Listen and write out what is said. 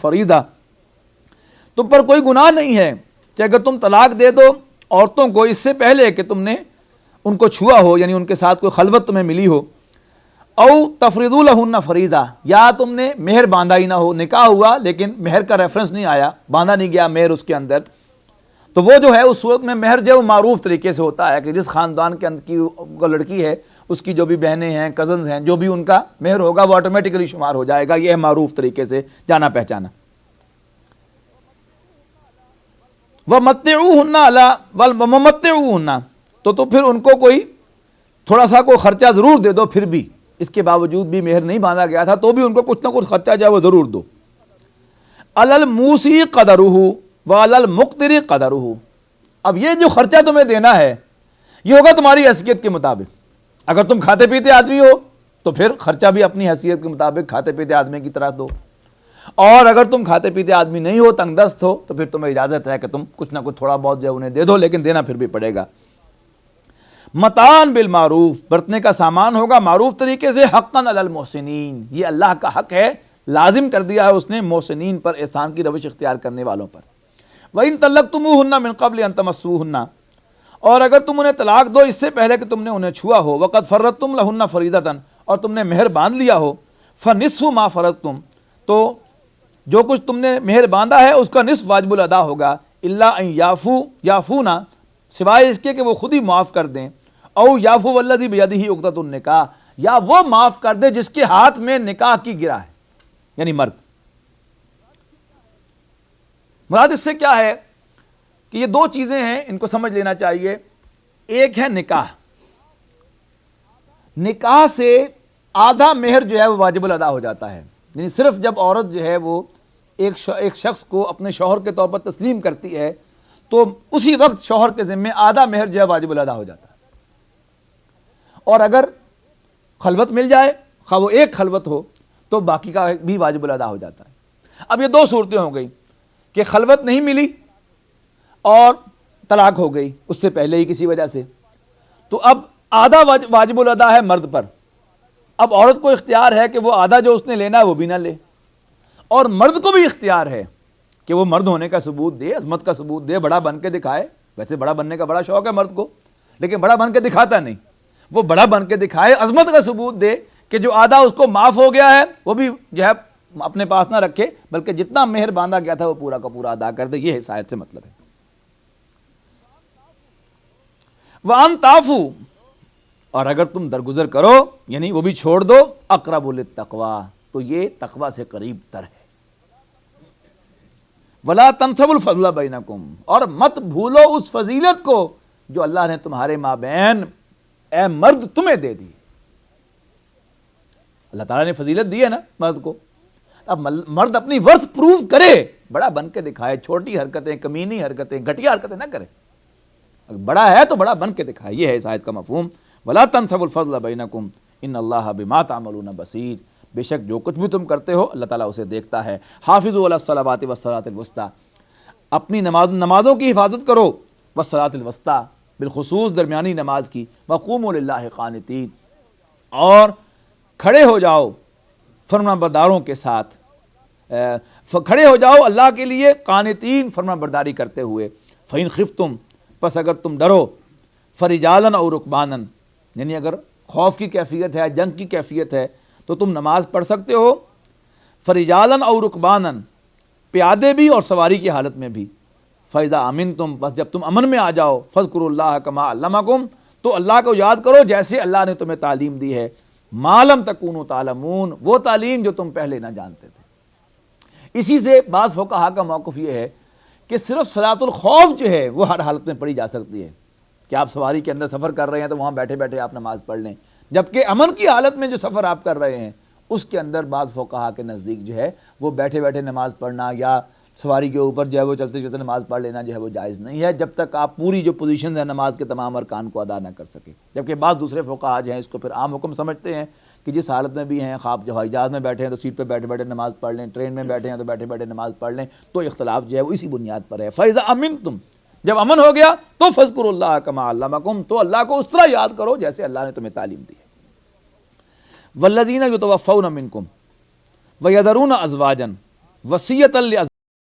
فریدہ، تم پر کوئی گناہ نہیں ہے کہ اگر تم طلاق دے دو عورتوں کو اس سے پہلے کہ تم نے ان کو چھوا ہو، یعنی ان کے ساتھ کوئی خلوت تمہیں ملی ہو، او تفریضوا لہن فریضہ، یا تم نے مہر باندھا ہی نہ ہو، نکاح ہوا لیکن مہر کا ریفرنس نہیں آیا، باندھا نہیں گیا مہر اس کے اندر، تو وہ جو ہے اس صورت میں مہر جو ہے وہ معروف طریقے سے ہوتا ہے کہ جس خاندان کے اندر کی لڑکی ہے اس کی جو بھی بہنیں ہیں، کزنز ہیں، جو بھی ان کا مہر ہوگا وہ آٹومیٹکلی شمار ہو جائے گا، یہ ہے معروف طریقے سے جانا پہچانا۔ وَمَتِّعُوهُنَّ وَمَمَتِّعُوهُنَّ، تو پھر ان کو کوئی تھوڑا سا کوئی خرچہ ضرور دے دو، پھر بھی اس کے باوجود بھی مہر نہیں باندھا گیا تھا تو بھی ان کو کچھ نہ کچھ خرچہ جو ہے وہ ضرور دو۔ عَلَى الْمُوسِعِ قَدَرُهُ وَعَلَى الْمُقْتِرِ قَدَرُهُ، اب یہ جو خرچہ تمہیں دینا ہے یہ ہوگا تمہاری حیثیت کے مطابق، اگر تم کھاتے پیتے آدمی ہو تو پھر خرچہ بھی اپنی حیثیت کے مطابق کھاتے پیتے آدمی کی طرح دو، اور اگر تم کھاتے پیتے آدمی نہیں ہو، تنگ دست ہو، تو پھر تمہیں اجازت ہے کہ تم کچھ نہ کچھ تھوڑا بہت جو ہے انہیں دے دو، لیکن دینا پھر بھی پڑے گا۔ متاعًا بالمعروف، برتنے کا سامان ہوگا معروف طریقے سے، حقاً علی المحسنین، یہ اللہ کا حق ہے، لازم کر دیا ہے اس نے محسنین پر، احسان کی روش اختیار کرنے والوں پر۔ وَإِن طَلَّقْتُمُوهُنَّ مِن قَبْلِ أَن تَمَسُّوهُنَّ، اور اگر تم انہیں طلاق دو اس سے پہلے کہ تم نے انہیں چھوا ہو، وَقَدْ فَرَّضْتُمْ لَهُنَّ فَرِيضَةً، اور تم نے مہر باندھ لیا ہو، فَنِصْفُ مَا فَرَضْتُمْ، تو جو کچھ تم نے مہر باندھا ہے اس کا نصف واجب الادا ہوگا، الا ان یعفونا، سوائے اس کے کہ وہ خود ہی معاف کر دیں، او یعفو والذی بیدہ عقدۃ النکاح، یا وہ معاف کر دے جس کے ہاتھ میں نکاح کی گرہ ہے، یعنی مرد۔ مراد اس سے کیا ہے کہ یہ دو چیزیں ہیں، ان کو سمجھ لینا چاہیے۔ ایک ہے نکاح، نکاح سے آدھا مہر جو ہے وہ واجب الادا ہو جاتا ہے، یعنی صرف جب عورت جو ہے وہ ایک شخص کو اپنے شوہر کے طور پر تسلیم کرتی ہے تو اسی وقت شوہر کے ذمے آدھا مہر جو ہے واجب الادا ہو جاتا ہے، اور اگر خلوت مل جائے، خواہ وہ ایک خلوت ہو، تو باقی کا بھی واجب الادا ہو جاتا ہے۔ اب یہ دو صورتیں ہو گئی کہ خلوت نہیں ملی اور طلاق ہو گئی اس سے پہلے ہی کسی وجہ سے، تو اب آدھا واجب الادا ہے مرد پر، اب عورت کو اختیار ہے کہ وہ آدھا جو اس نے لینا ہے وہ بھی نہ لے، اور مرد کو بھی اختیار ہے کہ وہ مرد ہونے کا ثبوت دے، عظمت کا ثبوت دے، بڑا بن کے دکھائے۔ ویسے بڑا بننے کا بڑا شوق ہے مرد کو، لیکن بڑا بن کے دکھاتا نہیں، وہ بڑا بن کے دکھائے، عظمت کا ثبوت دے کہ جو آدھا اس کو معاف ہو گیا ہے وہ بھی جو ہے اپنے پاس نہ رکھے، بلکہ جتنا مہر باندھا گیا تھا وہ پورا کا پورا ادا کر دے۔ یہ اس آیت سے مطلب ہے۔ وَأَن تَعْفُوا، اور اگر تم درگزر کرو، یعنی وہ بھی چھوڑ دو، اقرب للتقویٰ، تو یہ تقویٰ سے قریب تر ہے۔ وَلَا تَنْسَوُا الْفَضْلَ بَيْنَكُمْ، اور مت بھولو اس فضیلت کو جو اللہ نے تمہارے مابین اے مرد تمہیں دے دی۔ اللہ تعالیٰ نے فضیلت دی ہے نا مرد کو، اب مرد اپنی ورث پروف کرے، بڑا بن کے دکھائے، چھوٹی حرکتیں، کمینی حرکتیں، گھٹیا حرکتیں نہ کرے، بڑا ہے تو بڑا بن کے دکھائے۔ یہ ہے اس آیت کا مفہوم۔ وَلَا تَنْسَوُا الْفَضْلَ بَيْنَكُمْ إِنَّ اللَّهَ بِمَا تَعْمَلُونَ بَصِيرٌ، بے شک جو کچھ بھی تم کرتے ہو اللہ تعالیٰ اسے دیکھتا ہے۔ حافظوا علی الصلوات والصلاۃ الوسطیٰ، اپنی نمازوں کی حفاظت کرو، والصلاۃ الوسطیٰ، بالخصوص درمیانی نماز کی، وقوموا للہ قانتین، اور کھڑے ہو جاؤ فرمانبرداروں کے ساتھ، کھڑے ہو جاؤ اللہ کے لیے قانتین، فرمانبرداری کرتے ہوئے۔ فَإِنْ خِفْتُمْ، پس اگر تم ڈرو، فَرِجَالًا أَوْ رُكْبَانًا، یعنی اگر خوف کی کیفیت ہے، جنگ کی کیفیت ہے تو تم نماز پڑھ سکتے ہو، فَرِجَالًا أَوْ رُكْبَانًا، پیادے بھی اور سواری کی حالت میں بھی۔ فَإِذَا أَمِنْتُمْ، بس جب تم امن میں آ جاؤ، فَاذْكُرُوا اللَّهَ كَمَا عَلَّمَكُمْ، تو اللہ کو یاد کرو جیسے اللہ نے تمہیں تعلیم دی ہے، مَا لَمْ تَكُونُوا تَعْلَمُونَ، وہ تعلیم جو تم پہلے نہ جانتے تھے۔ اسی سے بعض فقہا کا موقف یہ ہے کہ صرف صلاۃ الخوف جو ہے وہ ہر حالت میں پڑھی جا سکتی ہے، کہ آپ سواری کے اندر سفر کر رہے ہیں تو وہاں بیٹھے بیٹھے آپ نماز پڑھ لیں، جبکہ امن کی حالت میں جو سفر آپ کر رہے ہیں اس کے اندر بعض فقہا کے نزدیک جو ہے وہ بیٹھے بیٹھے نماز پڑھنا یا سواری کے اوپر جو ہے وہ چلتے چلتے نماز پڑھ لینا جو ہے وہ جائز نہیں ہے، جب تک آپ پوری جو پوزیشن ہے نماز کے تمام ارکان کو ادا نہ کر سکے۔ جبکہ بعض دوسرے فقہا جو ہیں اس کو پھر عام حکم سمجھتے ہیں کہ جس حالت میں بھی ہیں، خواب جو ہوائی جہاز میں بیٹھے ہیں تو سیٹ پہ بیٹھے بیٹھے نماز پڑھ لیں، ٹرین میں بیٹھے ہیں تو بیٹھے بیٹھے نماز پڑھ لیں، تو اختلاف جو ہے وہ اسی بنیاد پر ہے۔ فَإِذَا أَمِنْتُمْ، جب امن ہو گیا تو فَاذْكُرُوا اللَّهَ كَمَا عَلَّمَكُمْ، تو اللہ کو اس طرح یاد کرو جیسے اللہ نے تمہیں تعلیم دی ہے۔ وَالَّذِينَ يُتَوَفَّوْنَ مِنْكُمْ وَيَذَرُونَ أَزْوَاجًا، وصیت